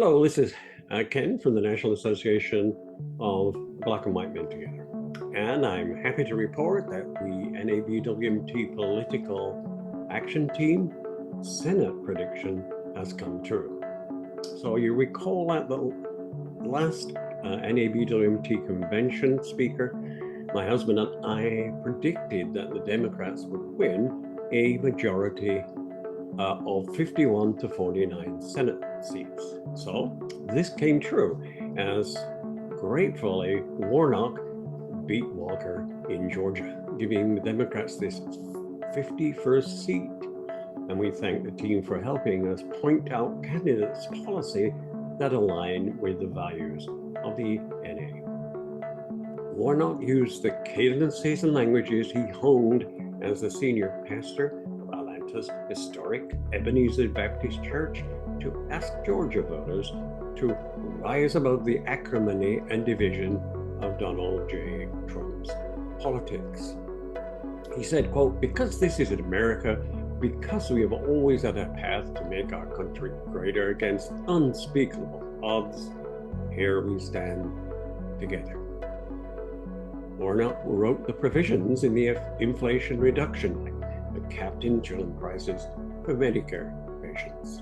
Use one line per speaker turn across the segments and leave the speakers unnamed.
Hello, this is Ken from the National Association of Black and White Men Together. And I'm happy to report that the NABWMT Political Action Team Senate prediction has come true. So you recall at the last NABWMT convention speaker, my husband and I predicted that the Democrats would win a majority of 51 to 49 Senate seats. So this came true as gratefully Warnock beat Walker in Georgia, giving the Democrats this 51st seat. And we thank the team for helping us point out candidates' policy that align with the values of the NA. Warnock used the cadences and languages he honed as the senior pastor historic Ebenezer Baptist Church to ask Georgia voters to rise above the acrimony and division of Donald J. Trump's politics. He said, quote, "Because this is America, because we have always had a path to make our country greater against unspeakable odds, here we stand together." Warnock wrote the provisions in the Inflation Reduction Act that capped insulin prices for Medicare patients.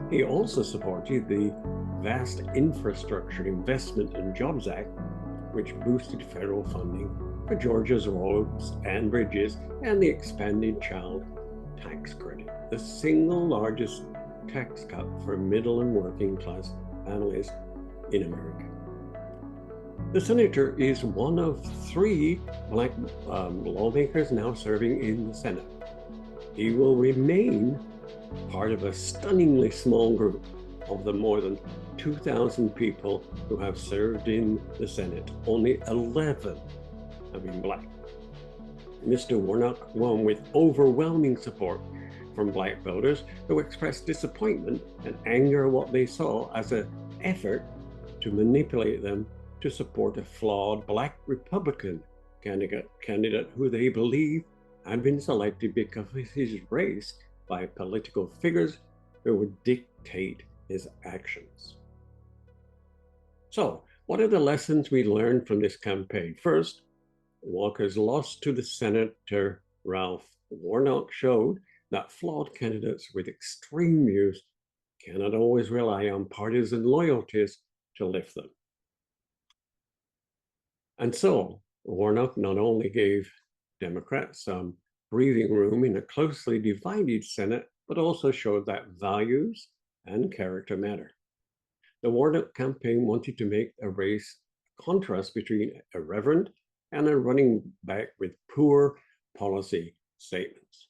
He also supported the vast Infrastructure Investment and Jobs Act, which boosted federal funding for Georgia's roads and bridges and the expanded child tax credit, the single largest tax cut for middle and working class families in America. The senator is one of three Black lawmakers now serving in the Senate. He will remain part of a stunningly small group of the more than 2,000 people who have served in the Senate. Only 11 have been Black. Mr. Warnock won with overwhelming support from Black voters who expressed disappointment and anger at what they saw as an effort to manipulate them to support a flawed Black Republican candidate who they believe had been selected because of his race by political figures who would dictate his actions. So, what are the lessons we learned from this campaign? First, Walker's loss to the Senator Ralph Warnock showed that flawed candidates with extreme views cannot always rely on partisan loyalties to lift them. And so, Warnock not only gave Democrats some breathing room in a closely divided Senate, but also showed that values and character matter. The Warnock campaign wanted to make a race contrast between a reverend and a running back with poor policy statements.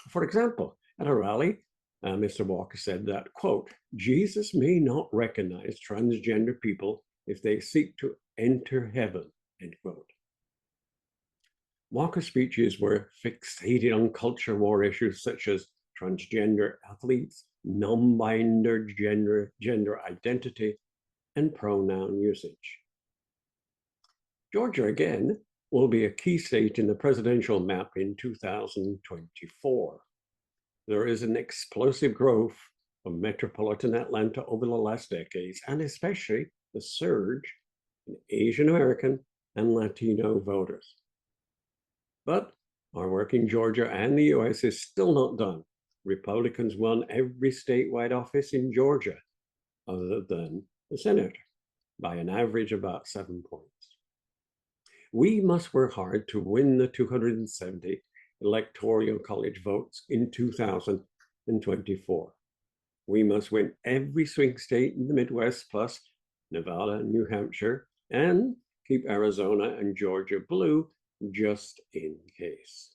For example, at a rally, Mr. Walker said that, quote, "Jesus may not recognize transgender people if they seek to enter heaven," end quote. Walker's speeches were fixated on culture war issues such as transgender athletes, non-binary gender identity, and pronoun usage. Georgia, again, will be a key state in the presidential map in 2024. There is an explosive growth of metropolitan Atlanta over the last decades, and especially the surge in Asian American and Latino voters. But our work in Georgia and the US is still not done. Republicans won every statewide office in Georgia, other than the Senate, by an average of about 7 points. We must work hard to win the 270 electoral college votes in 2024. We must win every swing state in the Midwest, plus Nevada and New Hampshire, and keep Arizona and Georgia blue just in case.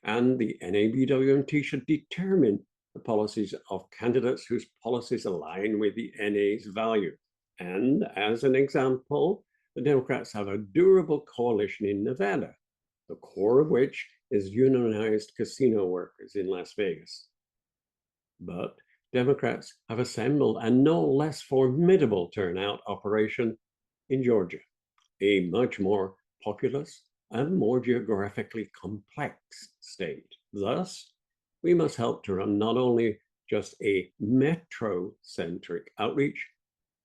And the NABWMT should determine the policies of candidates whose policies align with the NA's value. And as an example, the Democrats have a durable coalition in Nevada, the core of which is unionized casino workers in Las Vegas. But Democrats have assembled a no less formidable turnout operation in Georgia, a much more populous and more geographically complex state. Thus, we must help to run not only just a metro-centric outreach,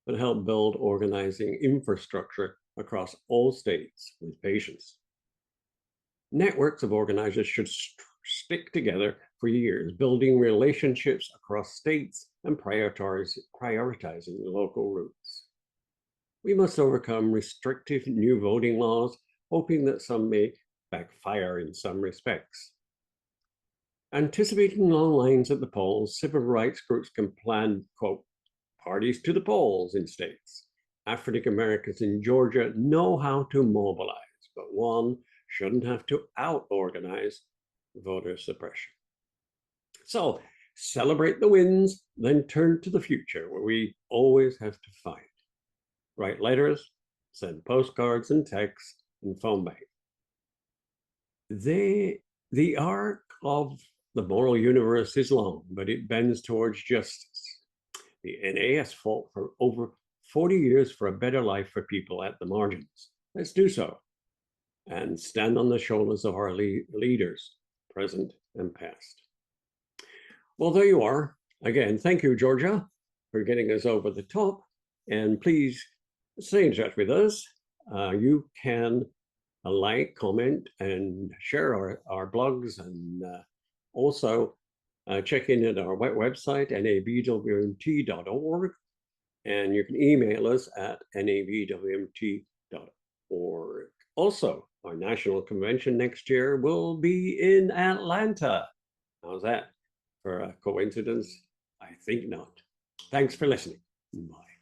but help build organizing infrastructure across all states with patience. Networks of organizers should stick together for years, building relationships across states and prioritizing local routes. We must overcome restrictive new voting laws, hoping that some may backfire in some respects. Anticipating long lines at the polls, civil rights groups can plan, quote, parties to the polls in states. African Americans in Georgia know how to mobilize, but one shouldn't have to out-organize voter suppression. So celebrate the wins, then turn to the future where we always have to fight. Write letters, send postcards and texts, and phone bank. The arc of the moral universe is long, but it bends towards justice. The NA has fought for over 40 years for a better life for people at the margins. Let's do so and stand on the shoulders of our leaders, present and past. Well, there you are. Again, thank you, Georgia, for getting us over the top. And please stay in touch with us. You can like, comment, and share our blogs, and also check in at our website, nabwmt.org, and you can email us at nabwmt.org. Also, our national convention next year will be in Atlanta. How's that? For a coincidence? I think not. Thanks for listening. Bye.